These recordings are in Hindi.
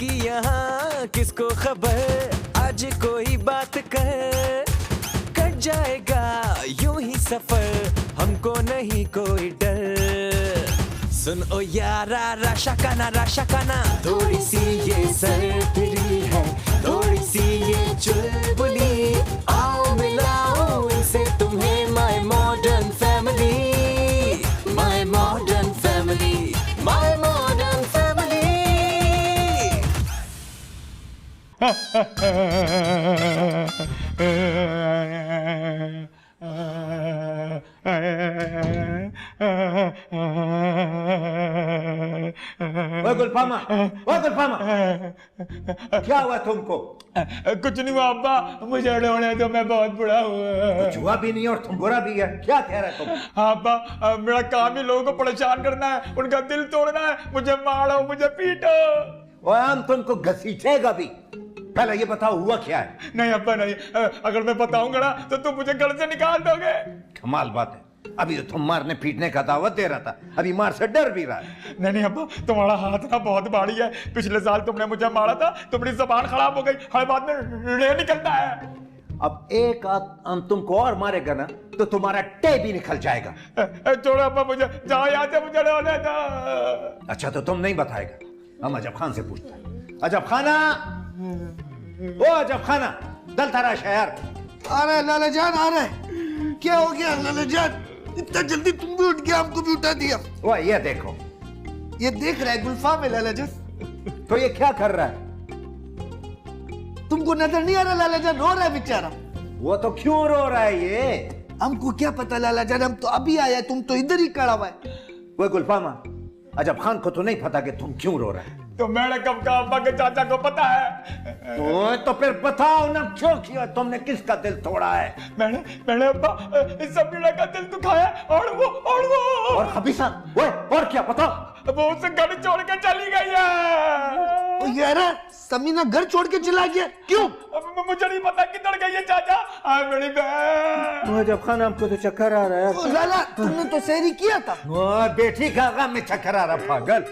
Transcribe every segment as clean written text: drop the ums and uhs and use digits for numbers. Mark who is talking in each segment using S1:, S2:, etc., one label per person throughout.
S1: होगी यहाँ किसको खबर, आज कोई बात कर, कट जाएगा यूं ही सफर, हमको नहीं कोई डर। सुन ओ यारा राशाकाना, थोड़ी सी ये सरफिरी है, थोड़ी सी ये चुलबुली, आओ मिलाओ इनसे तुम्हें my modern family, my modern family, my modern family.
S2: Gulfama, क्या हुआ तुमको?
S3: कुछ नहीं हुआ अब्बा, मुझे रोने दो, मैं बहुत बुरा हुआ।
S2: कुछ हुआ भी नहीं और तुम बुरा भी है, क्या कह रहे तुम?
S3: हाँ अब्बा, मेरा काम ही लोगों को परेशान करना है, उनका दिल तोड़ना है, मुझे मारो, मुझे पीटो।
S2: और हम तुमको घसीटेगा भी। पहले ये बताओ हुआ क्या है?
S3: नहीं अब्बा नहीं, अगर मैं बताऊंगा ना तो तुम मुझे घर से निकाल दोगे।
S2: कमाल बात है, अभी तो तुम मारने पीटने का दावत दे रहा था, अभी मार से डर भी रहा है।
S3: नहीं अब्बा, तुम्हारा हाथ ना बहुत भारी है, पिछले साल तुमने मुझे मारा था, तुम्हारी जबान खराब हो गई, हर बात में रे निकलता है।
S2: अब एक आध तुमको और मारेगा ना तो तुम्हारा टे भी निकल जाएगा।
S3: छोड़ो अब्बा, मुझे जाओ यहाँ से, मुझे रोने दो।
S2: अच्छा तो तुम नहीं बताएगा, हम अजब खान से पूछते हैं। अजब खाना, ओ अजब खाना, दल तारा शहर।
S4: अरे लाला जान आ रहे, क्या हो गया लाला जान? इतना जल्दी तुम भी उठ गया, हमको भी उठा दिया।
S2: वो ये देखो,
S4: ये देख रहा है गुल्फाम है लाला जान।
S2: तो ये क्या कर रहा है?
S4: तुमको नजर नहीं आ रहा लाला जान रो रहा है बेचारा?
S2: वो तो क्यों रो रहा है ये?
S4: हमको क्या पता लाला जान, हम तो अभी आया, तुम तो इधर ही खड़ा हुआ है।
S2: वो गुलफामा, अजब खान को तो नहीं पता कि तुम क्यों रो रहे हैं।
S3: तो मैंने कब कहा अब्बा के चाचा को पता है?
S2: तो फिर बताओ ना क्यों किया तुमने, किसका दिल तोड़ा है?
S3: मैंने अब्बा इस समीरा का दिल दुखाया, और वो
S2: और खबीसा, वो और क्या बताओ?
S3: वो उसे घर छोड़ के चली गई है।
S4: ओ यार, समीना घर छोड़ के चला गया, क्यों?
S3: मुझे नहीं पता किधर गई है चाचा। आए मेरी बहन।
S2: अजब खान, हमको तो चक्कर आ रहा है।
S4: ओ लाला, तुमने तो सहरी किया था।
S2: बेटी का गम में चक्कर आ रहा, पागल।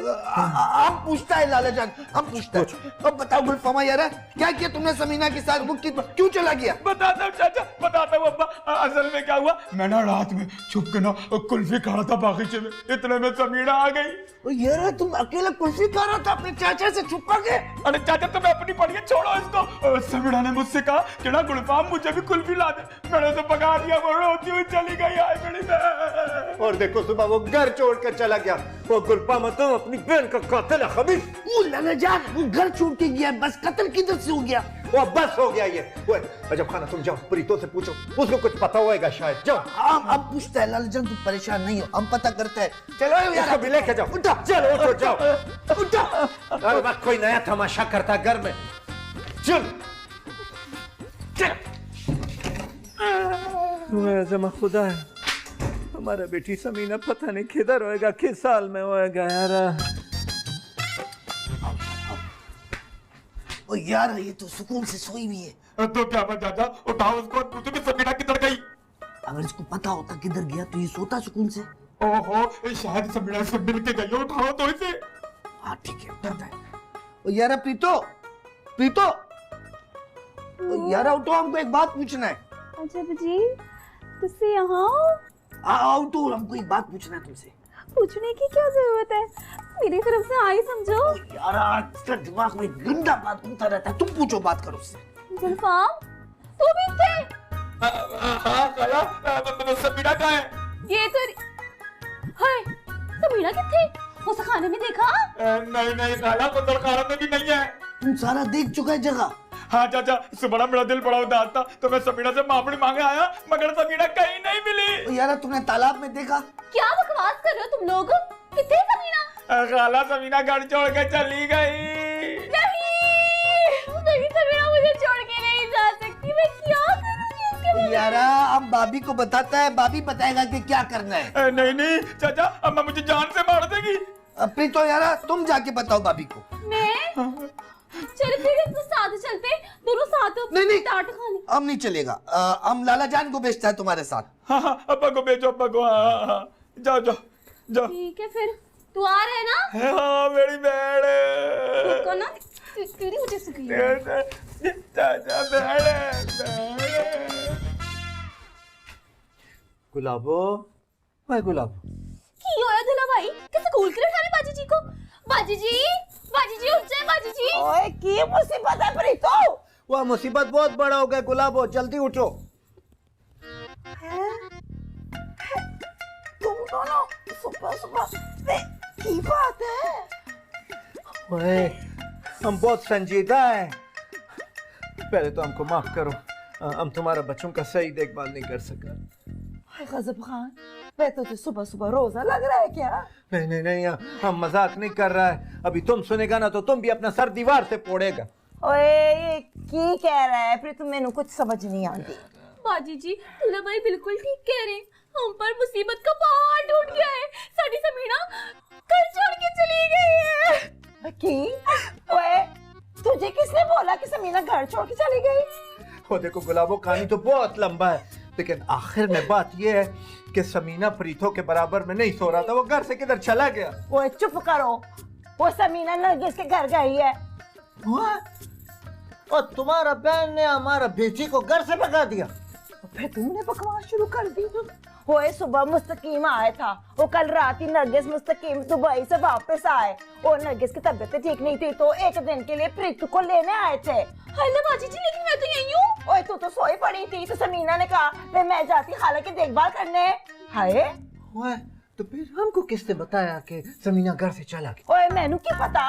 S4: हम पूछता है लाला जान, हम पूछता है। अब बताओ गुलफामा यार, क्या किया तुमने समीना के साथ, वो क्यों चला गया?
S3: बताता हूँ चाचा, बताता हूँ अब्बा। असल में क्या हुआ, मैं ना रात में छुप के ना कुल्फी खा रहा था बागीचे में, इतने में समीना आ गई।
S4: ओ यार, तुम अकेला कुल्फी खा रहा था अपने चाचा से छुपा के?
S3: अरे चाचा, तुम्हें अपनी पढ़िए, छोड़ो इसको। समीना ने मुझसे कहा कि ना गुलफाम मुझे भी कुल्फी ला दे, मैंने उसे पका दिया, वो रोती हुई चली गई। आए मेरी बहन।
S2: और देखो सुबह वो घर छोड़ कर चला गया। वो गुलफामा तो अपनी बहन का कातिल है, खबीस।
S4: वो लाला जान, वो घर छोड़ के गया, बस कत्ल किधर से हो गया?
S2: वो बस हो गया ये। वो अजब खाना, तुम जाओ प्रीतो से पूछो, उसको कुछ पता होएगा शायद। जाओ।
S4: अब पूछता है लाला जान, तुम परेशान नहीं हो, हम पता करते हैं। चलो
S2: इसको भी लेके जाओ।
S4: उठा,
S2: चलो उठो, जाओ।
S4: उठा।
S2: हर वक्त कोई नया तमाशा करता घर में। चल जमा खुदा है, हमारा बेटी समीना पता नहीं किधर होएगा, किस साल में होएगा यार।
S4: ओ यार, ये तो सुकून से सोई हुई है।
S3: तो क्या हुआ चाचा, उठाओ उसको और पूछो कि समीना किधर गई।
S4: अगर इसको पता होता किधर गया तो ये सोता सुकून से।
S3: ओहो, शायद समीना से मिल के गई, उठाओ तो इसे।
S4: हाँ ठीक है, उठाता है। ओ यार प्रीतो, प्रीतो, ओ यार उठो, हमको एक बात पूछना है।
S5: अच्छा जी, तुझसे यहाँ
S4: आओ तो, हमको एक बात पूछना है तुमसे।
S5: पूछने की क्या जरूरत है, मेरी तरफ से आई समझो।
S4: यार आज दिमाग में गंदा बात घूमता रहता है, तुम पूछो, बात करो उससे।
S5: गुलफाम, तू भी थे?
S3: हाँ खाला, समीना कहाँ है?
S5: ये तो हाय, समीना किथे? उसे खाने में देखा?
S3: नहीं खाला, गुदलखाना में भी नहीं है।
S4: तुम सारा देख चुका है जगह?
S3: हाँ चाचा, सुबह मेरा दिल बड़ा उदास था तो मैं समीना से माफी मांगे आया, मगर समीना कहीं नहीं मिली।
S4: ओ यार, तुमने तालाब में देखा?
S5: क्या बकवास कर रहे हो तुम लोग? किथे समीना?
S3: खाला, समीना घर छोड़ के चली गई।
S5: नहीं, समीना मुझे छोड़ के नहीं जा सकती, मैं क्या करूंगी इसके बारे में?
S4: यार हम भाभी को बताता है, भाभी बताएगा कि क्या करना है।
S3: नहीं चाचा, अम्मा मुझे जान से मार देगी।
S4: प्रीतो यार, तुम जाके बताओ भाभी को।
S5: मैं चल फिर तो साथ चलते, दोनों साथ
S4: नहीं
S5: टाट खाने।
S4: हम नहीं चलेगा, हम लाला जान को भेजता है तुम्हारे साथ।
S3: हाँ, अब्बा को भेजो, अब्बा को। हाँ, जाओ।
S5: ठीक है, फिर तू आ रहे ना?
S3: हाँ मेरी बहन।
S5: देखो ना तेरी वजह से गई है।
S3: चाचा बेड़े
S4: गुलाबो, ओए गुलाबो,
S5: की होया दुला भाई कैसे स्कूल के लिए उठाने बाजी जी को? बाजी जी उठ जाए बाजी जी।
S6: ओए की मुसीबत है प्रीतो?
S4: वह मुसीबत बहुत बड़ा हो गया गुलाबो, जल्दी उठो।
S6: तुम दोनों सुबह सुबह की बात है?
S4: ओए, हम बहुत संजीदा हैं। पहले तो हमको माफ करो, हम तुम्हारा बच्चों का सही देखभाल नहीं कर सका।
S6: गजब खान, वे तुझे सुबह सुबह रोजा लग रहा है क्या?
S4: नहीं नहीं नहीं, हम मजाक नहीं कर रहा है। अभी तुम सुनेगा ना तो तुम भी अपना सर दीवार से फोड़ेगा।
S6: ओए ये की कह रहा है प्रीतो? मैंने कुछ समझ नहीं आती।
S5: बाजी जी दुला भाई बिल्कुल ठीक कह रहे हैं, हम पर मुसीबत का पहाड़ टूट गया है। साडी समीना घर छोड़ के चली गई है।
S6: की? ओए तुझे किसने बोला कि समीना घर छोड़ के चली गई?
S4: वो देखो गुलाबो, कहानी तो बहुत लंबा है, लेकिन आखिर में बात यह है कि समीना प्रीतो के बराबर में नहीं सो रहा था। वो घर से किधर चला गया।
S6: ओए चुप करो, वो समीना नरगिस के घर गई है।
S4: और तुम्हारा बहन ने हमारा बेटी को घर से भगा दिया।
S6: फिर तुमने बकवास शुरू कर दी। ओए सुबह मुस्तकीम आया था, वो कल रात ही नरगिस मुस्तकीम दुबई से वापस आए। और नरगिस की तबीयत ठीक नहीं थी तो एक दिन के लिए प्रीतु को लेने आए थे।
S5: हेलो बाजी जी लेकिन मैं तो यहीं हूँ।
S6: ओए तू तो सोई पड़ी थी तो समीना ने कहा वे मैं जाती खाला की देखभाल करने। हाय
S4: ओए, तो फिर हमको किसने बताया कि समीना घर से चला गया?
S6: ओए मैनू की पता?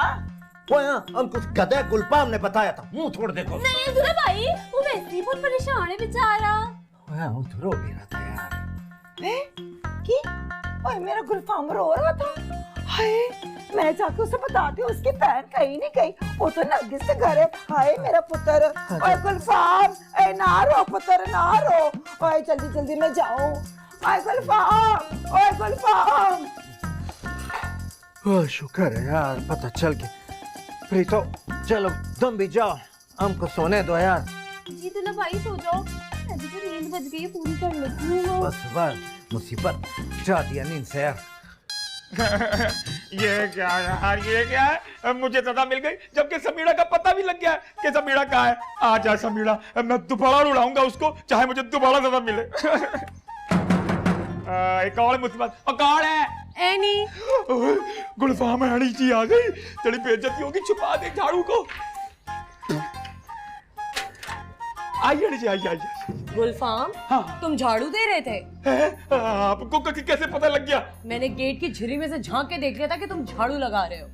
S4: ओए हाँ, हमको गधा गुलपाम ने बताया था। मुंह छोड़ देखो।
S5: नहीं दुला भाई वो वैसे ही बहुत परेशान है बेचारा।
S4: ओए वो तो रो भी रहा था यार।
S6: की? ओए मेरा गुलफाम रो रहा था। हाय मैं जाके उसे बताती हूँ, उसकी बहन कहीं नहीं गई, वो तो नरगिस के घर है। हाय मेरा पुत्र। ओए गुलफाम, ए ना रो पुत्र ना रो। ओए जल्दी जल्दी मैं जाऊँ। ओए गुलफाम, ओए गुलफाम।
S4: ओह शुक्र है यार, पता चल गया। प्रीतो चलो तुम भी जाओ, हमको सोने दो यार।
S5: जी दुला भाई सो जाओ, अभी तो नींद बज गई है, पूरी कर लेती हूँ।
S4: बस मुसीबत जा दिया नींद से यार।
S3: ये क्या यार, ये क्या है? मुझे सजा मिल गई जबकि समीरा का पता भी लग गया कि समीरा कहाँ है। आ जा समीरा, मैं दोबारा उड़ाऊंगा उसको, चाहे मुझे दोबारा सजा मिले। एक और मुसीबत। और कौन है?
S5: एनी।
S3: गुलफाम एनी जी आ गई, तेरी बेइज्जती होगी, छुपा दे झाड़ू को। आइए एनी जी, आइए।
S7: गुलफाम,
S3: हाँ।
S7: तुम झाड़ू दे रहे थे?
S3: आपको कैसे पता लग गया?
S7: मैंने गेट की झिरी में से झांक के देख लिया था कि तुम झाड़ू लगा रहे हो।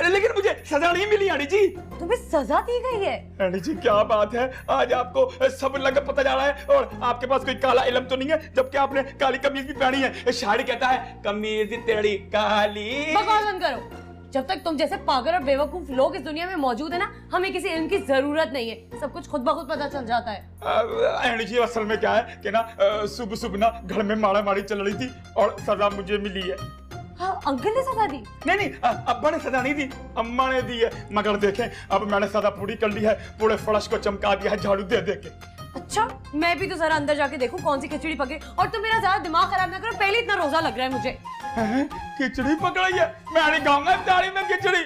S3: लेकिन मुझे सजा नहीं मिली आनी जी।
S7: तुम्हें सजा दी गई है?
S3: आनी जी क्या बात है, आज आपको सब लगा पता जा रहा है। और आपके पास कोई काला इलम तो नहीं है, जबकि आपने काली कमीज भी पहनी है। शायरी कहता है कमीज तेरी काली।
S7: बकवास बंद करो। जब तक तुम जैसे पागल और बेवकूफ लोग इस दुनिया में मौजूद है ना, हमें किसी इल्म की जरूरत नहीं है। सब कुछ खुद ब खुद पता चल जाता है।
S3: आनी जी असल में क्या है कि ना सुबह सुबह ना घर में मारा मारी चल रही थी और सजा मुझे मिली है।
S7: हाँ, अंकल ने सजा दी?
S3: नहीं अब्बा ने सजा नहीं दी, अम्मा ने दी है। मगर देखें अब मैंने सजा पूरी कर ली है, पूरे फर्श को चमका दिया है झाड़ू दे के।
S7: अच्छा, मैं भी तो जरा अंदर जाके देखूं कौन सी खिचड़ी पके। और तुम मेरा ज्यादा दिमाग खराब ना करो, पहले इतना रोजा लग रहा है मुझे।
S3: खिचड़ी पकड़ी है? मैं नहीं खाऊंगा इफ्तारी में खिचड़ी।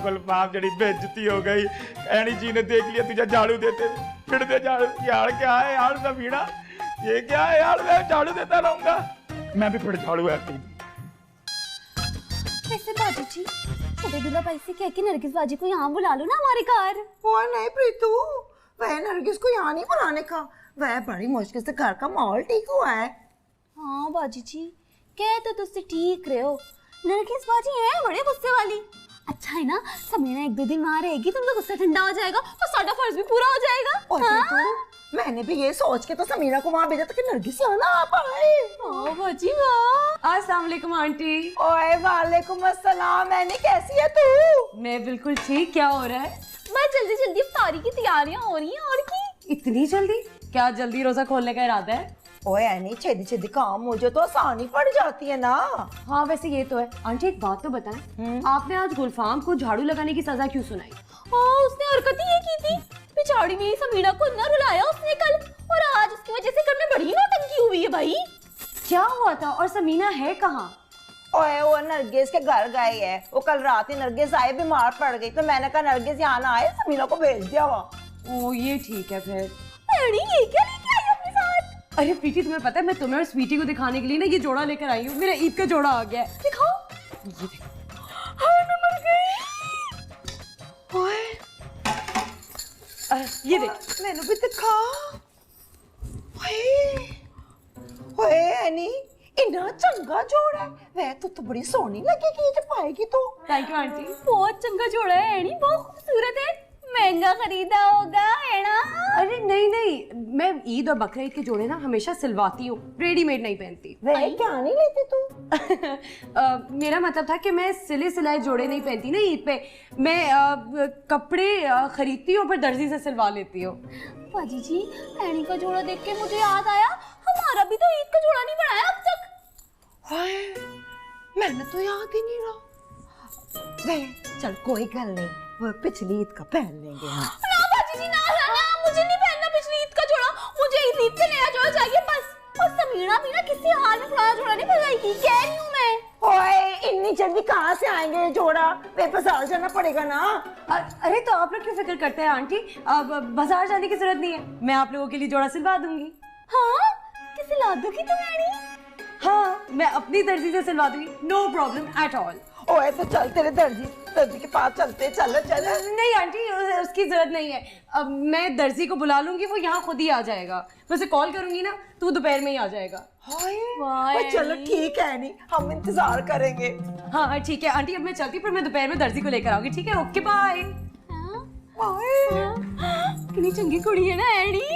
S3: गुलफाम जड़ी बेइज्जती हो गई, एनी जी ने देख लिया तुझे झाड़ू देते, फिर दे झाड़ू। यार क्या है यार समीरा, ये क्या है यार, मैं झाड़ू देता रहूंगा। मैं भी फिर झाड़ू है।
S5: वैसे बाजी जी छोटे दुला भाई से कह के नरगिस बाजी को यहाँ बुला लो ना हमारे घर।
S6: वो नहीं प्रीतु, वह नरगिस को यहाँ नहीं बुलाने का, वह बड़ी मुश्किल से घर का माहौल ठीक हुआ है।
S5: हाँ बाजी जी कह तो तुझसे ठीक रहे हो, नरगिस बाजी है बड़े गुस्से वाली। अच्छा है ना, समीना एक दो दिन वहाँ रहेगी, तुम लोग गुस्सा ठंडा हो जाएगा और साਡਾ फर्ज भी पूरा हो जाएगा।
S6: और प्रीतु, मैंने भी ये सोच के तो समीना को वहाँ भेजा था कि नरगिस यहाँ ना आ पाए।
S5: हाँ बाजी वाह।
S7: अस्सलाम वालेकुम आंटी।
S6: ओए वालेकुम अस्सलाम। मैंने कैसी है तू?
S7: मैं बिल्कुल ठीक। क्या हो रहा है?
S5: बस जल्दी जल्दी इफ्तारी की तैयारियां हो रही हैं। और की
S7: इतनी जल्दी? क्या जल्दी रोजा खोलने का इरादा है?
S6: ओए ऐनी छेदी छेदी काम मुझे तो आसानी पड़ जाती है ना।
S7: हाँ वैसे ये तो है। आंटी एक बात तो बताएं, आपने आज गुलफाम को झाड़ू लगाने की सजा क्यों सुनाई?
S5: उसने हरकत ही ये की थी, बेचारी मेरी समीना को इतना रुलाया उसने कल, और आज उसकी वजह से घर में बड़ी नौटंकी हुई है भाई।
S7: क्या हुआ था और समीना है कहाँ?
S6: ओए वो नरगिस के घर गए है, वो कल रात ही नरगिस आए बीमार पड़ गई, तो मैंने कहा नरगिस यहाँ ना आए, समीना को भेज दिया वहाँ।
S7: ओ ये ठीक है फिर।
S5: एड़ी ये क्या लेके आई अपने साथ?
S7: अरे प्रीति तुम्हें पता है मैं तुम्हें और स्वीटी को दिखाने के लिए ना ये जोड़ा लेकर आई हूँ। मेरा ईद का जोड़ा आ गया है।
S5: दिखाओ।
S7: ये देखो।
S5: हाय मैं मर गई। ओए
S7: ये देख।
S6: मैंने भी दिखा। ओए एनी इतना चंगा जोड़ा है, वह तो बड़ी सोहनी लगेगी जब पाएगी तो।
S7: Thank you aunty.
S5: बहुत चंगा जोड़ा है एड़ी, बहुत खूबसूरत है। महंगा खरीदा होगा है ना?
S7: अरे नहीं नहीं, मैं ईद और बकरीद के जोड़े ना हमेशा सिलवाती हूँ, रेडीमेड नहीं पहनती।
S6: वह क्या नहीं लेती तू?
S7: मेरा मतलब था कि मैं सिले सिलाए जोड़े नहीं पहनती ना ईद पे, मैं कपड़े खरीदती हूँ पर दर्जी से सिलवा लेती हूँ।
S5: बाजी जी एड़ी का जोड़ा देख के मुझे याद आया, हमारा भी तो ईद का जोड़ा नहीं बनाया अब तक।
S6: हाय मैंने तो याद ही नहीं रहा। वह चल कोई गल नहीं, वो पिछली ईद का पहन लेंगे हम।
S5: ना बाजी जी ना ना ना, मुझे नहीं पहनना पिछली ईद का जोड़ा, मुझे इस ईद पे नया जोड़ा चाहिए बस। और समीना भी ना किसी हाल में पुराना जोड़ा नहीं बनाएगी, कह रही हूँ मैं।
S6: ओए इतनी जल्दी कहाँ से आएंगे ये जोड़ा, वे बाजार जाना पड़ेगा ना।
S7: अरे तो आप लोग क्यों फिक्र करते हैं आंटी, अब बाजार जाने की जरूरत नहीं है, मैं आप लोगों के लिए जोड़ा सिलवा दूंगी।
S5: हाँ किसे ला दोगी तुम एड़ी?
S7: हाँ मैं अपनी दर्जी से सिलवा दूंगी, नो प्रॉब्लम एट ऑल।
S6: ओए तो चल तेरे दर्जी के पास चलते, चल चल।
S7: नहीं आंटी उसकी जरूरत नहीं है, अब मैं दर्जी को बुला लूंगी, वो यहाँ खुद ही आ जाएगा, मैं उसे कॉल करूंगी ना तो दोपहर में ही आ जाएगा।
S6: हाय चलो ठीक है नहीं, हम इंतजार करेंगे।
S7: हाँ हाँ ठीक है आंटी, अब मैं चलती, पर मैं दोपहर में दर्जी को लेकर आऊंगी, ठीक है? Okay bye.
S5: कितनी चंगी कुड़ी है ना एड़ी।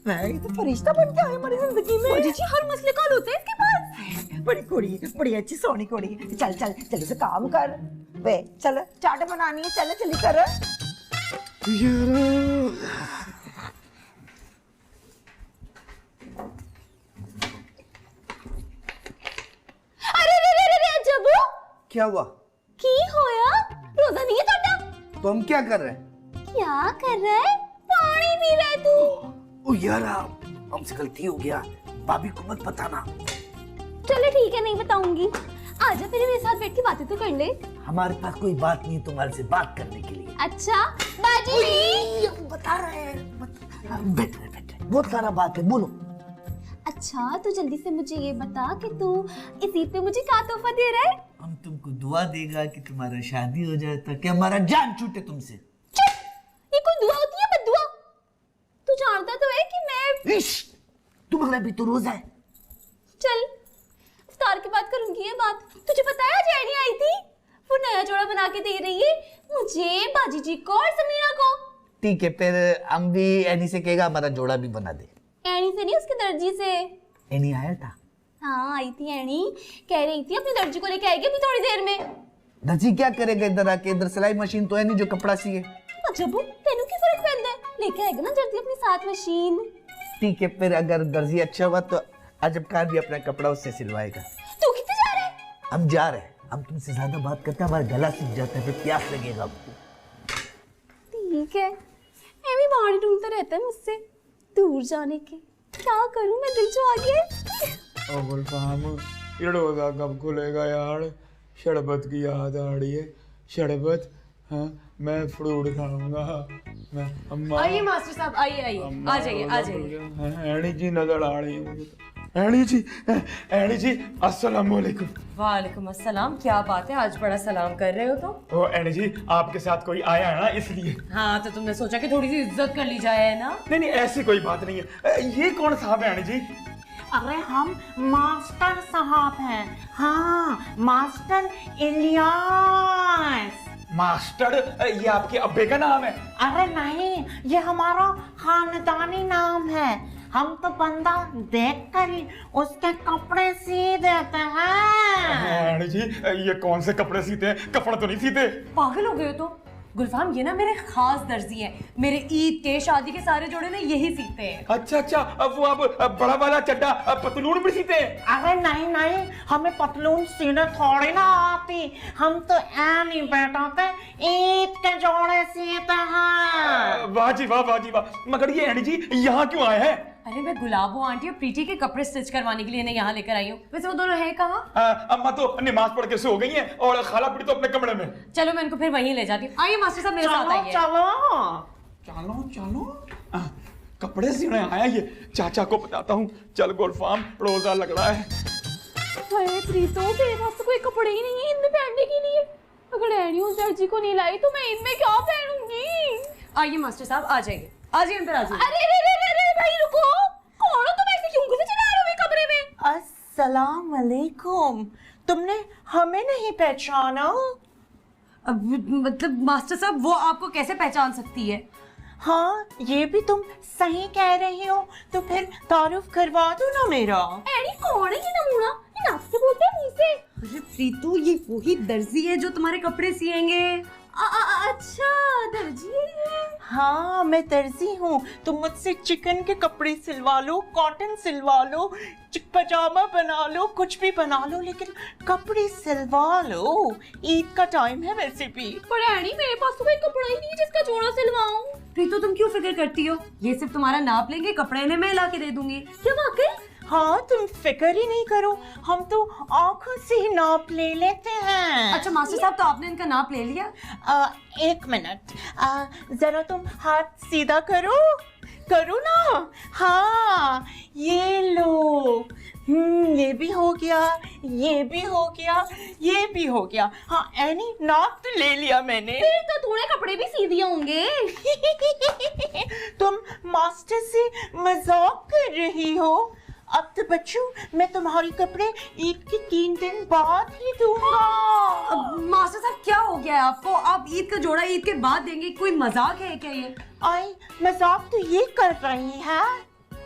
S6: ये तो फरिश्ता बन के आए हमारी जिंदगी में।
S5: बाजी जी हर मसले का हल होता है इसके पास।
S6: बड़ी कुड़ी, बड़ी अच्छी सोनी कुड़ी। चल चल जल्दी से काम कर। वे चल चाट बनानी है, चल जल्दी कर।
S5: अरे रे रे रे रे जबू
S4: क्या हुआ?
S5: की होया? रोजा नहीं है तोड़ा?
S4: तो हम क्या कर रहे हैं?
S5: क्या कर रहा है? पानी पी रहा है तू?
S4: ओ यार हमसे गलती हो गया, भाभी को मत बताना।
S5: चलो ठीक है नहीं बताऊंगी, आजा फिर मेरे साथ बैठ के बातें तो कर ले।
S4: हमारे पास कोई बात नहीं है तुम्हारे से बात करने के लिए।
S5: अच्छा बाजी
S4: हम बता रहे हैं। बैठ बहुत सारा बात है, बोलो।
S5: अच्छा तो जल्दी से मुझे ये बता कि तू इस ईद पे मुझे क्या तोहफा दे रहा है?
S4: हम तुमको दुआ देगा कि तुम्हारा शादी हो जाए ताकि हमारा जान छूटे तुमसे।
S5: चुप, ये कोई दुआ होती है? बद्दुआ। तू जानता तो है कि मैं
S4: तुम्हारा भी तो रोजा है।
S5: चल इफ्तार के बाद करूंगी ये बात। तुझे पता है जैनी आई थी, वो नया जोड़ा बना के दे रही है मुझे, बाजी जी को और समीना को।
S4: ठीक है फिर हम भी एनी से कहेगा हमारा जोड़ा भी बना दे।
S5: एनी से नहीं, उसके दर्जी से।
S4: एनी आया था?
S5: हाँ आई थी एनी, कह रही थी अपनी दर्जी को लेके आएगी अभी थोड़ी देर में।
S4: दर्जी क्या करेगा इधर आके? इधर सिलाई मशीन तो है नहीं जो कपड़ा सिए।
S5: जब तेनू की फर्क पैदा है, लेके आएगा ना जल्दी अपनी साथ मशीन।
S4: ठीक है फिर अगर दर्जी अच्छा हुआ तो अजब खान भी अपना कपड़ा उससे सिलवाएगा।
S5: तू कितने जा रहा है?
S4: हम जा रहे हैं, हम तुमसे ज्यादा बात करते हैं, हमारा गला सूख जाता है, फिर प्यास लगेगा हमको।
S5: ठीक है, एमी बाहर ढूंढता रहता है मुझसे दूर जाने के, क्या करूं मैं, दिल जो आ गया।
S3: ओ गुलफाम ये रोजा कब खुलेगा यार, शरबत की याद आ रही है। शरबत, हाँ मैं फ्रूट खाऊंगा। मैं अम्मा
S7: आइए मास्टर साहब, आइए आइए, आ जाइए आ जाइए।
S3: एनी जी नजर आ रही है मुझे तो। एनी जी अस्सलाम वालेकुम।
S7: वालेकुम अस्सलाम, क्या बात है आज बड़ा सलाम कर रहे हो तो?
S3: ओ एनी जी आपके साथ कोई आया है ना इसलिए।
S7: हाँ तो तुमने सोचा कि थोड़ी सी इज्जत कर ली जाए, है ना?
S3: नहीं ऐसी कोई बात नहीं है। ये कौन साहब है एनी जी?
S8: अरे हम मास्टर साहब हैं, हाँ मास्टर इलियास।
S3: मास्टर, ये आपके अब्बे का नाम है?
S8: अरे नहीं, ये हमारा खानदानी नाम है। हम तो बंदा देख कर ही उसके कपड़े सी देते हैं।
S3: एनी जी ये कौन से कपड़े सीते हैं? कपड़ा तो नहीं सीते।
S7: पागल हो गए हो तो? गुलफाम ये ना मेरे खास दर्जी हैं, मेरे ईद के शादी के सारे जोड़े ना यही सीते हैं।
S3: अच्छा अब वो आप बड़ा वाला चड्डा पतलून भी सीते हैं?
S8: अरे नहीं, हमें पतलून सीने थोड़ी ना आती, हम तो नहीं बेटा पे ईद के जोड़े सीते हैं।
S3: वाह जी वाह, वाह जी वाह। मगर ये एनी जी यहाँ क्यों आए हैं?
S7: अरे मैं गुलाबो आंटी और प्रीति के कपड़े स्टिच करवाने के लिए इन्हें यहाँ लेकर आई हूँ। वैसे वो दोनों हैं कहाँ?
S3: अम्मा तो नमाज पढ़ के सो गई हैं और खाला पीटी तो अपने कमरे में।
S7: चलो मैं इनको फिर वहीं ले जाती हूँ। आइए मास्टर साहब मेरे साथ आइए।
S3: चलो चलो कपड़े सिलने आया ये, चाचा को बताता हूँ। चल गुलफाम, रोजा लग रहा है।
S5: अरे प्रीतो मेरे पास तो कोई कपड़े ही नहीं है इनमें पहनने के लिए। अगर एनी उस दर्जी को नहीं लाई तो मैं इनमें क्या पहनूंगी?
S7: आइए मास्टर साहब आ जाइए, आ जाइए अंदर आ जाइए।
S5: अरे रे रे रे रे भाई रुको, कौन हो तुम? ऐसे क्यों घुसे चला रहे हो मेरे कमरे में?
S8: अस्सलाम वालेकुम। तुमने हमें नहीं पहचाना?
S7: अब मतलब मास्टर साहब वो आपको कैसे पहचान सकती है?
S8: हाँ, ये भी तुम सही कह रही हो। तो फिर तारुफ करवा दो ना मेरा।
S5: एनी कौन है ये नमूना? ये नाक से बोलते हैं मुंह से।
S7: अरे प्रीतू ये वही दर्जी है जो तुम्हारे कपड़े सिएंगे।
S5: अच्छा दर्जी है ये।
S8: हाँ, मैं दर्जी हूँ। तुम मुझसे चिकन के कपड़े सिलवा लो, कॉटन सिलवा लो, पजामा बना लो, कुछ भी बना लो, लेकिन कपड़े सिलवा लो। ईद का टाइम है वैसे भी।
S5: पर एनी मेरे पास तो कोई कपड़ा ही नहीं है जिसका जोड़ा सिलवाऊं।
S7: प्रीतू तुम क्यों फिक्र करती हो? ये सिर्फ तुम्हारा नाप लेंगे, कपड़े इन्हें मैं ला के दे दूंगी।
S5: क्या वाकई?
S8: हाँ, तुम फिक्र ही नहीं करो, हम तो आंखों से ही नाप ले लेते हैं।
S7: अच्छा मास्टर साहब तो आपने इनका नाप ले लिया?
S8: एक मिनट, जरा तुम हाथ सीधा करो, करो ना। हाँ, ये लो। ये भी हो गया, ये भी हो गया, ये भी हो गया। हाँ एनी, नाप तो ले लिया मैंने।
S5: फिर तो थोड़े कपड़े भी सी दिए होंगे।
S8: तुम मास्टर से मजाक कर रही हो? अब तो बच्चों, मैं तुम्हारे कपड़े ईद के 3 दिन बाद ही दूंगा।
S7: अब मास्टर साहब क्या हो गया है आपको? आप ईद का जोड़ा ईद के बाद देंगे? कोई मजाक है क्या ये?
S8: आई मजाक तो ये कर रही है।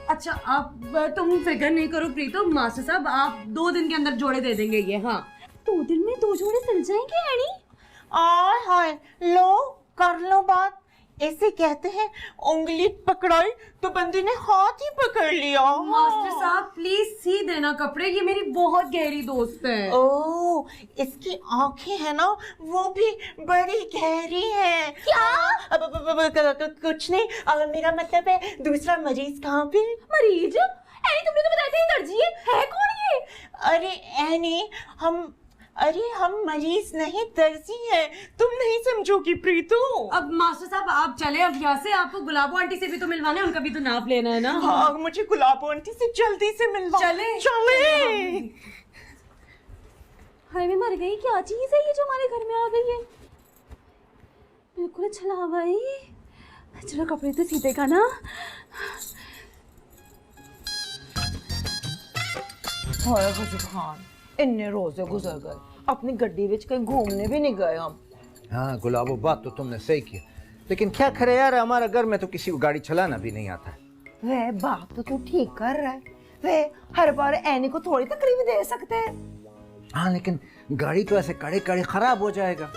S7: अच्छा आप तुम फिक्र नहीं करो प्रीतो, मास्टर साहब आप 2 दिन के अंदर जोड़े दे देंगे ये। हाँ
S5: 2 दिन में 2 जोड़े सिल जाएंगे एनी?
S8: आय हाय, लो कर लो बात। ऐसे कहते हैं उंगली पकड़ाई तो बंदे ने हाथ ही पकड़ लिया।
S7: मास्टर साहब प्लीज सी देना कपड़े, ये मेरी बहुत गहरी दोस्त है।
S8: ओह, इसकी आंखें है ना वो भी बड़ी गहरी है।
S5: क्या?
S8: कुछ नहीं, मेरा मतलब है दूसरा मरीज कहाँ पे?
S5: मरीज? एनी तुमने तो बताया था ये दर्जी है कौन ये?
S8: अरे एनी, हम मरीज नहीं दर्जी हैं। तुम नहीं समझोगी प्रीतू।
S7: अब मास्टर साहब आप चले अब यहाँ से, आपको गुलाबो आंटी से भी तो मिलवाना है, उनका भी तो नाप लेना है ना।
S8: हाँ, मुझे गुलाबो आंटी से जल्दी से मिलवा।
S7: चले
S5: हाय मैं मर गई, क्या चीज है ये जो हमारे घर में आ गई है? बिल्कुल छलावा है। चलो कपड़े तो सीधेगा ना।
S6: हाय गजब खान, इन्ने रोजे गुजर गए, अपनी गड्डी विच कहीं घूमने भी नहीं गए हम।
S4: हाँ गुलाबो, बात तो तुमने सही की, लेकिन क्या करे यार, हमारा घर में तो किसी को गाड़ी चलाना भी नहीं आता है।
S6: वे बात तो तू ठीक कर रहा है। वे हर बार एनी को थोड़ी तकलीफ दे सकते हैं।
S4: हाँ लेकिन गाड़ी तो ऐसे कड़े कड़े खराब हो जाएगा।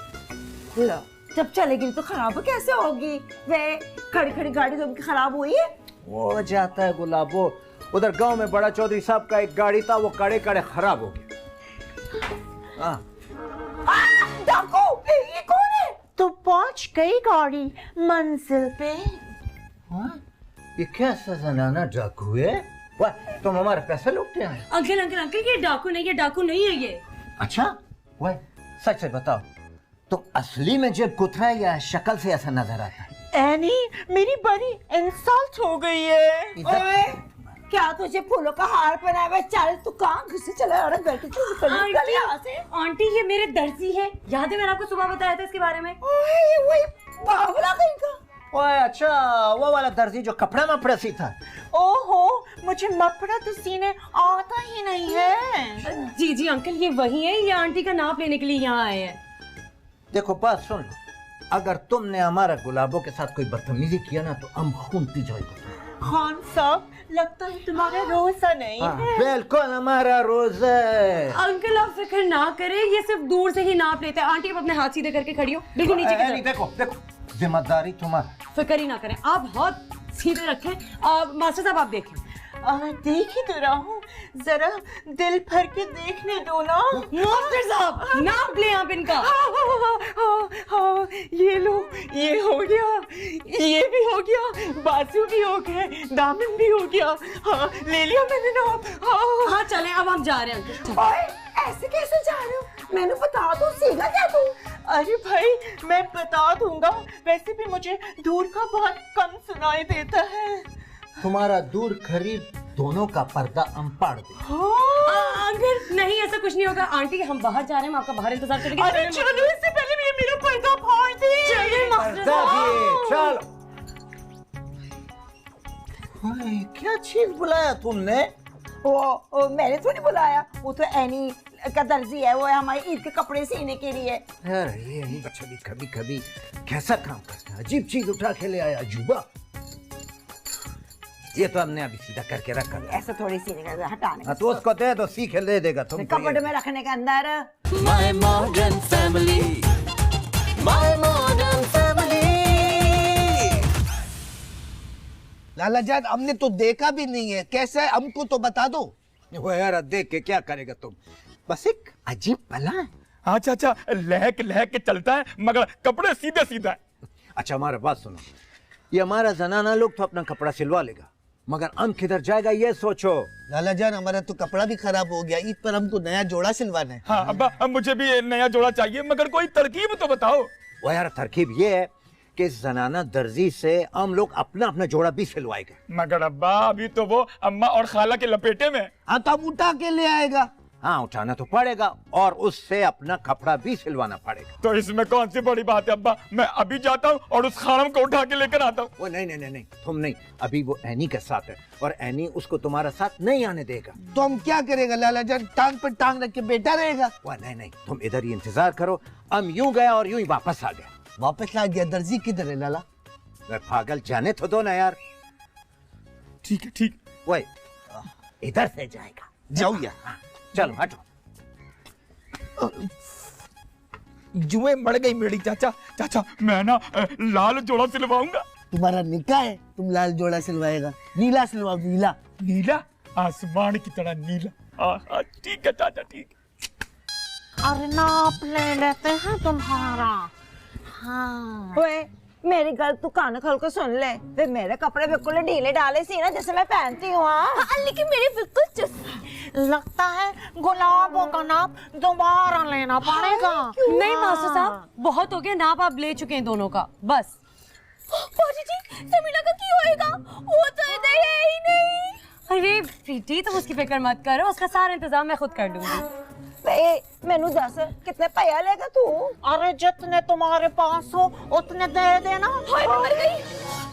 S6: लो, जब चलेगी तो खराब कैसे होगी? वे खड़ी खड़ी गाड़ी तो खराब हुई है।
S4: हो जाता है गुलाबो, उधर गांव में बड़ा चौधरी साहब का एक गाड़ी था, वो कड़े कड़े खराब हो गया।
S6: डाकू, ये कौन है?
S8: तो पहुंच गई गाड़ी मंजिल पे।
S4: हाँ? ये क्या सजनाना डाकू है? वाह, तुम हमारे पैसे लूटते हैं।
S7: अंकल अंकल अंकल, ये डाकू नहीं, ये डाकू नहीं है ये।
S4: अच्छा वह सच से बताओ, तो असली में जेब कुतरा है या शक्ल से ऐसा नजर आता है?
S8: एनी, मेरी बड़ी इंसल्ट हो गई है।
S6: ओए, क्या तुझे फूलों का हार पहनाया हुआ? चल तू कहाँ घर से चला आ रहा है? निकल यहाँ से।
S7: आंटी ये मेरे दर्जी है, याद है मैंने आपको सुबह बताया था इसके बारे में।
S6: ओए, वही बावला कहीं का।
S4: ओए अच्छा, वो वाला दर्जी जो कपड़ा मपड़ा सी था।
S8: ओहो, मुझे मपड़ा तो सीने आता ही नहीं है।
S7: जी जी अंकल ये वही है, ये आंटी का नाप लेने के लिए यहाँ आए हैं।
S4: देखो बात सुन लो, अगर तुमने हमारा गुलाबों के साथ कोई बदतमीजी किया ना तो हम खून पी जाएगा।
S8: खान साहब, लगता है तुम्हारा रोजा नहीं है।
S4: बिल्कुल हमारा रोजा है।
S7: अंकल आप फिक्र ना करें, ये सिर्फ दूर से ही नाप लेते हैं। आंटी आप अपने हाथ सीधे करके खड़ी हो, बिल्कुल नीचे की तरफ।
S4: देखो देखो, जिम्मेदारी तुम्हारी।
S7: फिक्र ही ना करें, आप हाथ सीधे रखें। मास्टर साहब आप देखें।
S8: देख ही तो रहा हूँ, जरा दिल भर के देखने दो ना।
S7: मास्टर साहब नाप ले आप इनका।
S8: हाँ, ये लो, ये हो गया, ये भी हो गया, बाजू भी हो गए, दामन भी हो गया। हाँ ले लिया मैंने नाप। हाँ
S7: हाँ चले अब हम जा रहे हैं अंकल।
S6: ओए ऐसे कैसे जा रहे हो? मैंने बता दो सीधा क्या तू?
S8: अरे भाई मैं बता दूंगा, वैसे भी मुझे दूर का बहुत कम सुनाई देता है।
S4: तुम्हारा दूर करीब दोनों का पर्दा हम पाड़ दे।
S7: अंकल नहीं ऐसा कुछ नहीं होगा। आंटी हम बाहर जा रहे हैं, हम आपका बाहर इंतजार करेंगे।
S8: अरे चलो इससे पहले ये मेरा पर्दा फाड़ दे।
S7: चलिए मास्टर
S2: पर्दा
S7: साहब।
S2: दिए, चल।
S4: हाय, क्या चीज बुलाया तुमने?
S6: वो मैंने थोड़ी बुलाया, वो तो एनी का दर्जी है, वो है हमारे ईद के कपड़े सीने के लिए।
S4: अरे ये नहीं बच्चा भी कभी कभी कैसा काम करता है, अजीब चीज उठा के ले आया जुबा। ये तो हमने अभी सीधा करके रखा है।
S6: ऐसा थोड़ी सीने का हटाने का।
S4: तो उसको दे दो, सीख ले देगा तुम।
S6: कपड़े में रखने के अंदर।
S1: My modern family, my modern family.
S4: लाला जान हमने तो देखा भी नहीं है, कैसा है हमको तो बता दो। वो यार देख के क्या करेगा तुम, बस एक अजीब पला है।
S3: अच्छा अच्छा, लहक लहक के चलता है मगर कपड़े सीधे सीधा है।
S4: अच्छा हमारा बात सुनो, ये हमारा जनाना लोग तो अपना कपड़ा सिलवा लेगा, मगर हम किधर जाएगा ये सोचो।
S9: लाला जान हमारा तो कपड़ा भी खराब हो गया, ईद पर हमको नया जोड़ा सिलवाना है।
S3: हाँ अब्बा, अब मुझे भी नया जोड़ा चाहिए, मगर कोई तरकीब तो बताओ।
S4: वो यार तरकीब ये है कि जनाना दर्जी से हम लोग अपना अपना जोड़ा भी सिलवाएगा।
S3: मगर अब्बा अभी तो वो अम्मा और खाला के लपेटे में।
S9: हाँ तो अब उठा के ले आएगा।
S4: हाँ उठाना तो पड़ेगा और उससे अपना कपड़ा भी सिलवाना पड़ेगा।
S3: तो इसमें कौन सी बड़ी बात है अब्बा, मैं अभी जाता हूँ और उस खानम को उठा के लेकर आता हूँ।
S4: वो नहीं नहीं नहीं नहीं, तुम नहीं, अभी वो एनी के साथ है और एनी उसको तुम्हारा साथ नहीं आने देगा।
S9: तो हम क्या करेगा लाला जान, टांग पर टांग रख के बैठा रहेगा?
S4: वो नहीं नहीं, तुम इधर ही इंतजार करो, हम यूं गया और यूं ही वापस आ गए।
S9: वापस आ गया? दर्जी किधर है लाला?
S4: अरे पागल, जाने तो दो ना यार।
S3: ठीक है ठीक।
S4: वही इधर से जाएगा।
S9: जाओ यार।
S4: हाँ, चलो हटो।
S3: जुए मर गई मेरी। चाचा चाचा मैं ना लाल जोड़ा सिलवाऊंगा।
S9: तुम्हारा निकाह है, तुम लाल जोड़ा सिलवाएगा? नीला सिलवाओ, नीला।
S3: नीला, आसमान की तरह नीला। ठीक है चाचा ठीक।
S8: अरे नाप ले लेते हैं तुम्हारा। हाँ
S6: ओए मेरी गल तू कान खोल के सुन ले, वे मेरे कपड़े बिल्कुल ढीले डाले सी ना जैसे मैं पहनती हूँ।
S5: लेकिन मेरे बिल्कुल चुस्त।
S8: लगता है गुलाबों का नाप दोबारा लेना पड़ेगा।
S7: नहीं मास्टर साहब बहुत हो गया, नाप आप ले चुके हैं दोनों का बस।
S5: बाजी जी समीना का क्या होएगा? वो तो इधर है ही नहीं।
S7: अरे प्रीति तुम उसकी फिक्र मत करो, उसका सारा इंतजाम मैं खुद कर दूंगी।
S6: मैनू दस कितने पैया लेगा तू?
S8: अरे जितने तुम्हारे पास हो उतने दे देना।
S5: हाय मैं मर गई।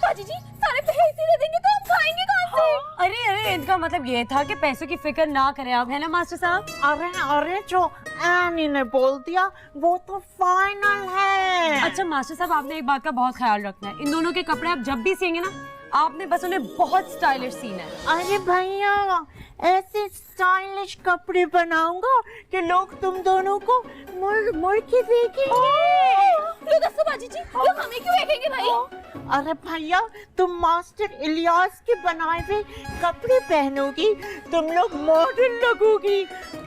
S5: बाजी जी सारे पैसे दे देंगे तो हम खाएंगे कहाँ से?
S7: अरे अरे इनका मतलब ये था कि पैसों की फिक्र ना करें आप, है ना मास्टर साहब?
S8: अरे अरे जो एनी ने बोल दिया वो तो फाइनल है।
S7: अच्छा मास्टर साहब आपने एक बात का बहुत ख्याल रखना है, इन दोनों के कपड़े आप जब भी सिएंगे ना आपने बस उन्हें बहुत स्टाइलिश सीना है।
S8: अरे भैया ऐसे स्टाइलिश कपड़े बनाऊंगा कि लोग तुम दोनों को मुड़ मुड़ के देखेंगे।
S5: लो दस बाजी जी, लोग हमें क्यों देखेंगे भाई?
S8: अरे भैया तुम मास्टर इलियास के बनाए हुए कपड़े पहनोगी, तुम लोग मॉडर्न लगोगी,